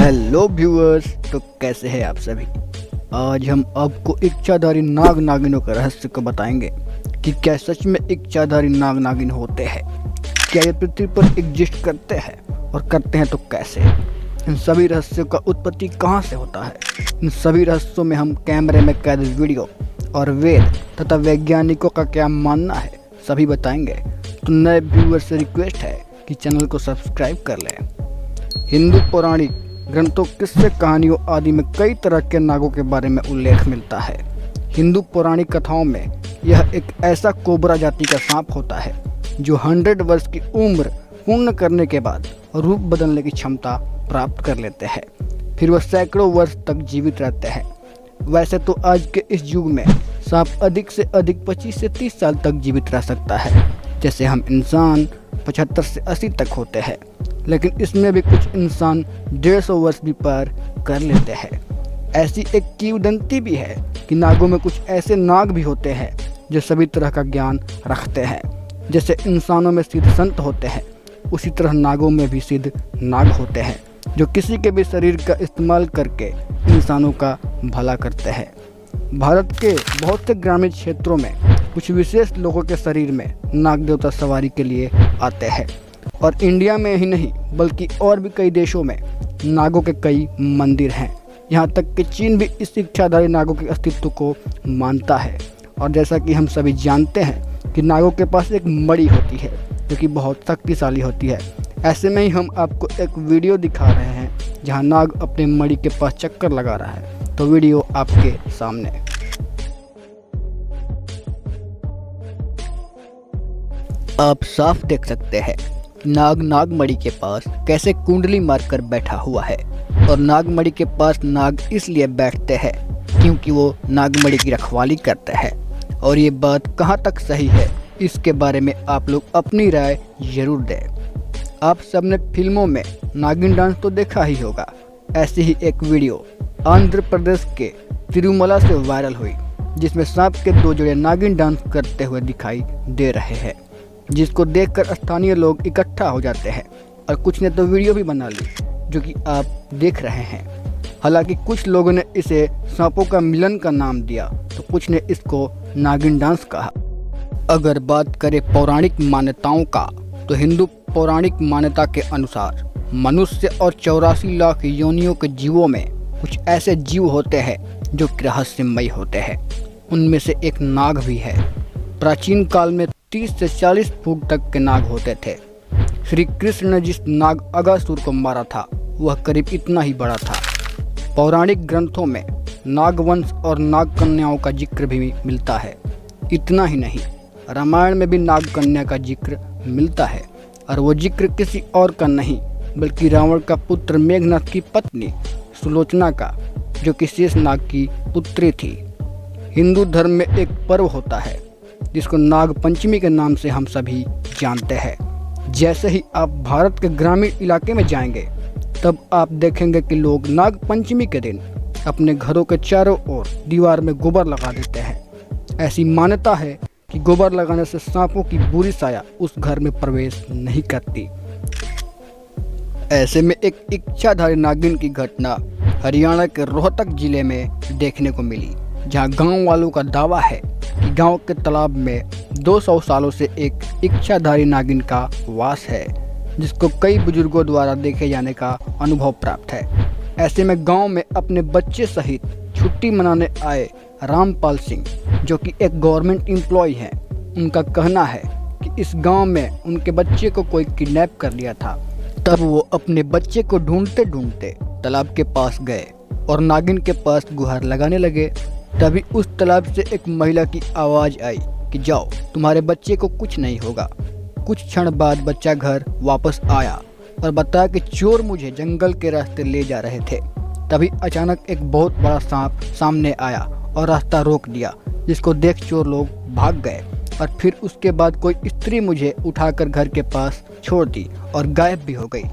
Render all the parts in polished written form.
Hello viewers, तो कैसे हैं आप सभी। आज हम आपको इच्छाधारी नाग नागिनों के रहस्य को बताएंगे कि क्या सच में इच्छाधारी नाग नागिन होते हैं, क्या ये पृथ्वी पर एग्जिस्ट करते हैं और करते हैं तो कैसे। इन सभी रहस्यों का उत्पत्ति कहाँ से होता है, इन सभी रहस्यों में हम कैमरे में कैद वीडियो और वेद तथा वैज्ञानिकों का क्या मानना है सभी बताएंगे। तो नए व्यूअर्स से रिक्वेस्ट है कि चैनल को सब्सक्राइब कर लें। हिंदू पौराणिक ग्रंथों, किस्से, कहानियों आदि में कई तरह के नागों के बारे में उल्लेख मिलता है। हिंदू पौराणिक कथाओं में यह एक ऐसा कोबरा जाति का सांप होता है जो 100 वर्ष की उम्र पूर्ण करने के बाद रूप बदलने की क्षमता प्राप्त कर लेते हैं, फिर वह सैकड़ों वर्ष तक जीवित रहते हैं। वैसे तो आज के इस युग में सांप अधिक से अधिक 25 से 30 साल तक जीवित रह सकता है, जैसे हम इंसान 75 से 80 तक होते हैं, लेकिन इसमें भी कुछ इंसान 150 वर्ष भी पार कर लेते हैं। ऐसी एक किंवदंती भी है कि नागों में कुछ ऐसे नाग भी होते हैं जो सभी तरह का ज्ञान रखते हैं। जैसे इंसानों में सिद्ध संत होते हैं, उसी तरह नागों में भी सिद्ध नाग होते हैं जो किसी के भी शरीर का इस्तेमाल करके इंसानों का भला करते हैं। भारत के बहुत से ग्रामीण क्षेत्रों में कुछ विशेष लोगों के शरीर में नाग देवता सवारी के लिए आते हैं, और इंडिया में ही नहीं बल्कि और भी कई देशों में नागों के कई मंदिर हैं। यहाँ तक कि चीन भी इस इच्छाधारी नागों के अस्तित्व को मानता है। और जैसा कि हम सभी जानते हैं कि नागों के पास एक मणि होती है जो कि बहुत शक्तिशाली होती है। ऐसे में ही हम आपको एक वीडियो दिखा रहे हैं जहाँ नाग अपने मणि के पास चक्कर लगा रहा है। तो वीडियो आपके सामने। आप साफ देख सकते हैं नाग नागमणि के पास कैसे कुंडली मारकर बैठा हुआ है। और नागमणि के पास नाग इसलिए बैठते हैं क्योंकि वो नागमणि की रखवाली करते हैं। और ये बात कहाँ तक सही है, इसके बारे में आप लोग अपनी राय जरूर दें। आप सबने फिल्मों में नागिन डांस तो देखा ही होगा। ऐसी ही एक वीडियो आंध्र प्रदेश के तिरुमला से वायरल हुई, जिसमें सांप के 2 जोड़े नागिन डांस करते हुए दिखाई दे रहे हैं, जिसको देखकर स्थानीय लोग इकट्ठा हो जाते हैं और कुछ ने तो वीडियो भी बना ली, जो कि आप देख रहे हैं। हालांकि कुछ लोगों ने इसे सांपों का मिलन का नाम दिया, तो कुछ ने इसको नागिन डांस कहा। अगर बात करें पौराणिक मान्यताओं का, तो हिंदू पौराणिक मान्यता के अनुसार मनुष्य और 84 लाख योनियों के जीवों में कुछ ऐसे जीव होते हैं जो रहस्यमयी होते हैं। उनमें से एक नाग भी है। प्राचीन काल में 30 से 40 फुट तक के नाग होते थे। श्री कृष्ण ने जिस नाग अगासुर को मारा था वह करीब इतना ही बड़ा था। पौराणिक ग्रंथों में नागवंश और नाग कन्याओं का जिक्र भी मिलता है। इतना ही नहीं, रामायण में भी नाग कन्या का जिक्र मिलता है, और वो जिक्र किसी और का नहीं बल्कि रावण का पुत्र मेघनाथ की पत्नी सुलोचना का, जो कि शेषनाग की पुत्री थी। हिंदू धर्म में एक पर्व होता है जिसको नाग पंचमी के नाम से हम सभी जानते हैं। जैसे ही आप भारत के ग्रामीण इलाके में जाएंगे, तब आप देखेंगे कि लोग नाग पंचमी के दिन अपने घरों के चारों ओर दीवार में गोबर लगा देते हैं। ऐसी मान्यता है कि गोबर लगाने से सांपों की बुरी साया उस घर में प्रवेश नहीं करती। ऐसे में एक इच्छाधारी नागिन की घटना हरियाणा के रोहतक जिले में देखने को मिली, जहां गांव वालों का दावा है कि गांव के तालाब में 200 सालों से एक इच्छाधारी नागिन का वास है, जिसको कई बुजुर्गों द्वारा देखे जाने का अनुभव प्राप्त है। ऐसे में गांव में अपने बच्चे सहित छुट्टी मनाने आए रामपाल सिंह, जो कि एक गवर्नमेंट एम्प्लॉय हैं, उनका कहना है कि इस गांव में उनके बच्चे को कोई किडनैप कर लिया था। तब वो अपने बच्चे को ढूंढते ढूंढते तालाब के पास गए और नागिन के पास गुहार लगाने लगे। तभी उस तालाब से एक महिला की आवाज़ आई कि जाओ, तुम्हारे बच्चे को कुछ नहीं होगा। कुछ क्षण बाद बच्चा घर वापस आया और बताया कि चोर मुझे जंगल के रास्ते ले जा रहे थे। तभी अचानक एक बहुत बड़ा सांप सामने आया और रास्ता रोक दिया, जिसको देख चोर लोग भाग गए। और फिर उसके बाद कोई स्त्री मुझे उठाकर घर के पास छोड़ दी और गायब भी हो गई।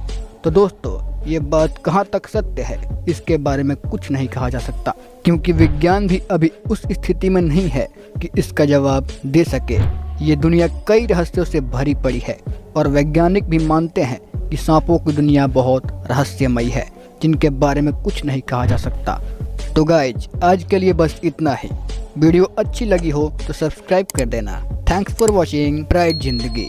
तो दोस्तों, ये बात कहाँ तक सत्य है, इसके बारे में कुछ नहीं कहा जा सकता, क्योंकि विज्ञान भी अभी उस स्थिति में नहीं है कि इसका जवाब दे सके। ये दुनिया कई रहस्यों से भरी पड़ी है और वैज्ञानिक भी मानते हैं कि सांपों की दुनिया बहुत रहस्यमयी है। जिनके बारे में कुछ नहीं कहा जा सकता। तो गाइज आज के लिए बस इतना ही। वीडियो अच्छी लगी हो तो सब्सक्राइब कर देना। थैंक्स फॉर वॉचिंग ब्राइट जिंदगी।